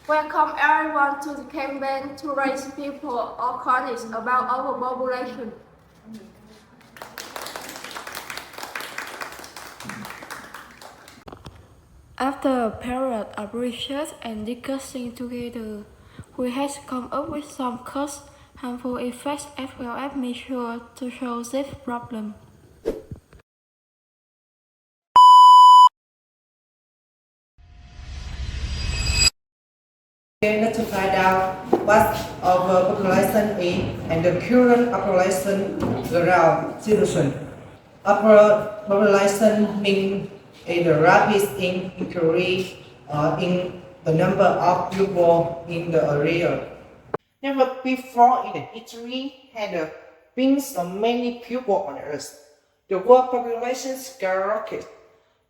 Welcome everyone to the campaign to raise people awareness about overpopulation. After a period of research and discussing together, we have come up with some cost, harmful effects as well as measures to solve this problem. To find out what overpopulation is and the current population around situation. Overpopulation means a rapid increase in the number of people in the area. Never before in the history had been so many people on Earth. The world population skyrocketed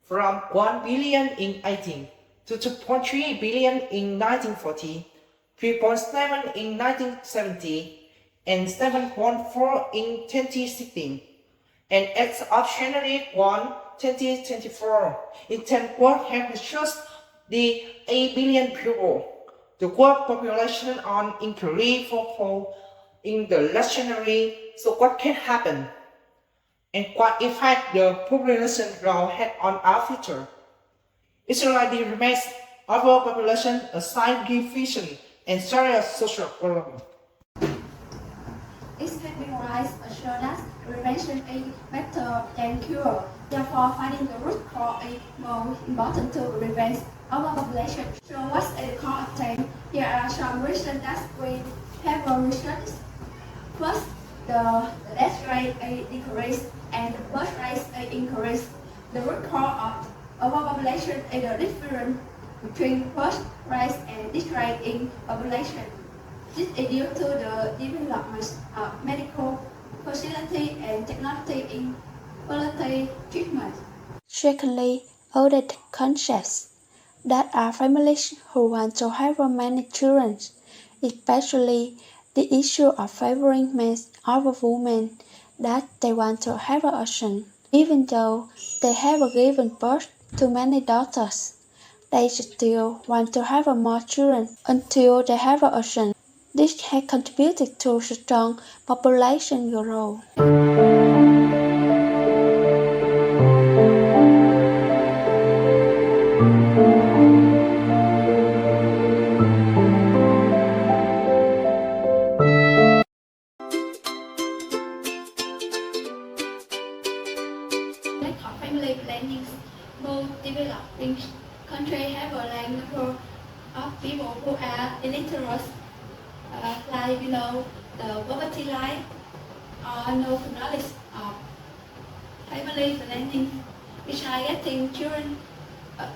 from 1 billion in 18 to 2.3 billion in 1940, 3.7 in 1970, and 7.4 in 2016. And as of January 1, 2024, it world has just the 8 billion people. The world population on increase fourfold in the last January, so what can happen? And what effect the population growth had on our future? Israeli remains overpopulation a scientific fiction and serious social problem. It's been rise assured that prevention is better than cure. Therefore, finding the root cause is more important to prevent overpopulation. So what's the cause of change? Here are some reasons that we have researched. First, the death rate is decreased and the birth rate is increased. The root cause of overpopulation is the difference between birth rate and death rate in population. This is due to the development of medical facility and technology in fertility treatment. Secondly, older concepts that are families who want to have many children, especially the issue of favoring men over women, that they want to have a son, even though they have given birth to many daughters. They still want to have more children until they have a son. This has contributed to strong population growth. Lack of family planning. Most developing countries have a large number of people who are illiterate, lie below the poverty line, or no knowledge of family planning, which are getting children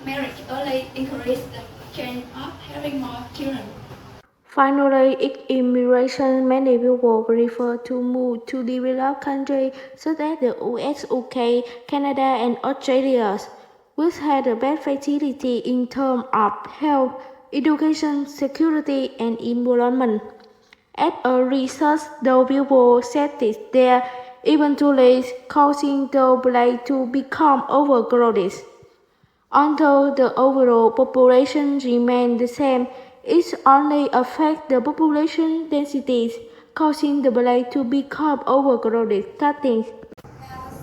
married early increase the chance of having more children. Finally, immigration. Many people prefer to move to developed countries such as the US, UK, Canada, and Australia, which have the best facility in terms of health, education, security, and employment. As a result, those people settle there, eventually causing the place to become overcrowded. Although the overall population remains the same, it only affects the population densities, causing the place to become overcrowded. Starting.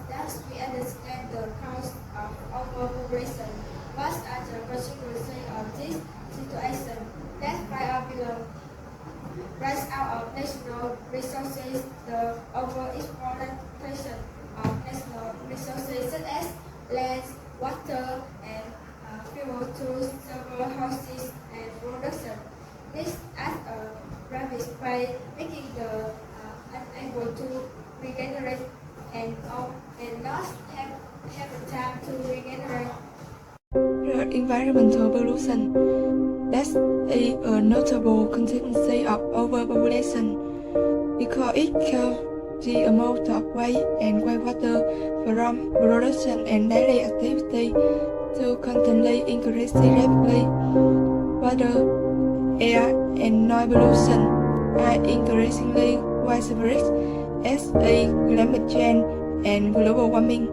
Thus, we understand the cause of overpopulation. What are the consequences of this situation? That's why our below. Rise out of national resources, the overexploitation of national resources such as land, water, and fuel to serve houses and production. This at a rapid rate, making the unable to regenerate and not have the time to regenerate. The environmental pollution. That's a notable consequence of overpopulation because it causes the amount of waste and wastewater from production and daily activity to constantly increase rapidly. Water, air, and noise pollution are increasingly widespread as a climate change and global warming.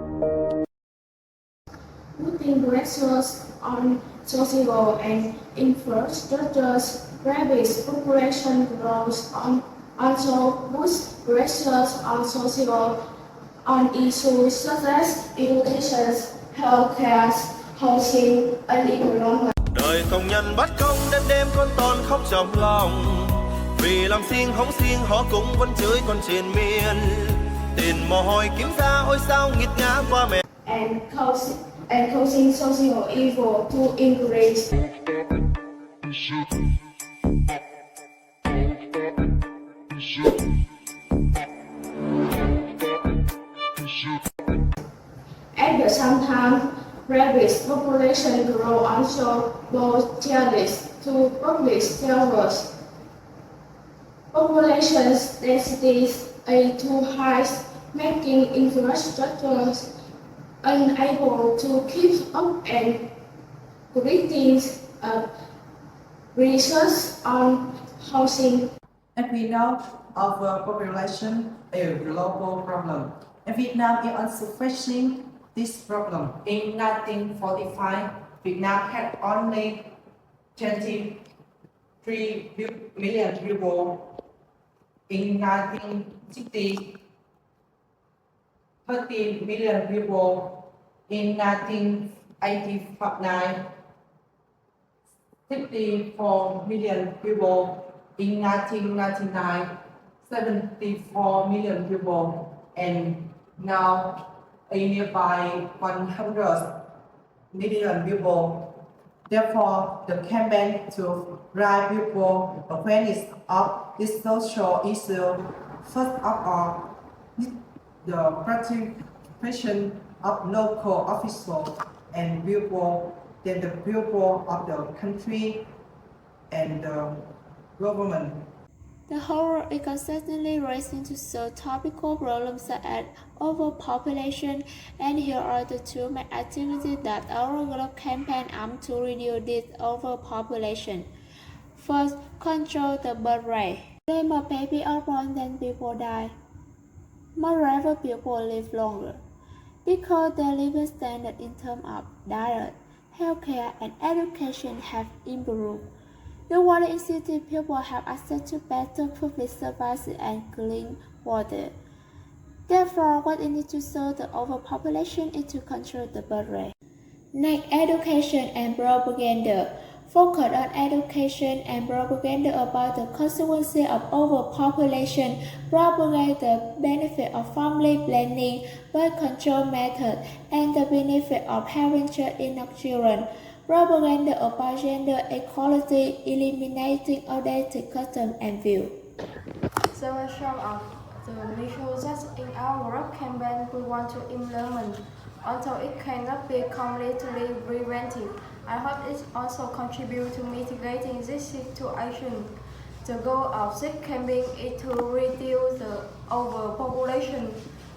putting pressures on social and infrastructures. Rapid population growth also puts pressures on social on issues such as education, healthcare, housing, and economic. Đời công nhân bắt công đêm đêm con toàn khóc trong lòng, vì làm xiên hóng xiên họ cũng vẫn chửi con trên miền. Tiền mồ hôi kiếm ra ôi sao nghiệt ngã qua mẹ. And causing social evil to increase. At the same time, rapid population growth also poses challenges to public service. Population density is too high, making infrastructures unable to keep up and creating research on housing. And we know overpopulation is a global problem. And Vietnam is also facing this problem. In 1945, Vietnam had only 23 million people. In 1960, 30 million people. In 1989, 54 million people. In 1999, 74 million people. And now a nearby 100 million people. Therefore, the campaign to raise people awareness of this social issue, first of all, the participation of local officials and people, then the people of the country and the government. The whole world is constantly racing to solve topical problems such as overpopulation, and here are the two main activities that our global campaign aims to reduce this overpopulation. First, control the birth rate. Today, more babies are born than people die. Moreover, people live longer because their living standards in terms of diet, healthcare, and education have improved. The water in city people have access to better public services and clean water. Therefore, what is needed to solve the overpopulation is to control the birth rate. Next, education and propaganda. Focus on education and propaganda about the consequences of overpopulation, propagate the benefit of family planning, birth control methods, and the benefit of having enough children. Propaganda about gender equality, eliminating outdated customs and views. So some of the measures that in our work campaign we want to implement, although it cannot be completely preventive. I hope it also contributes to mitigating this situation. The goal of this campaign is to reduce the overpopulation.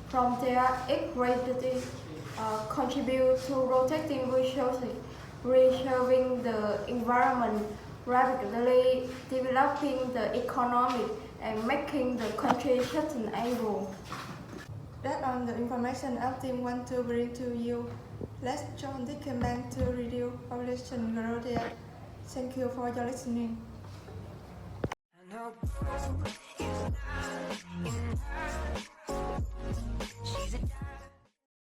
From there, it greatly contributes to protecting resources, preserving the environment, rapidly developing the economy, and making the country sustainable. That's all the information our team want to bring to you. Let's join the campaign to reduce population growth. Thank you for your listening. And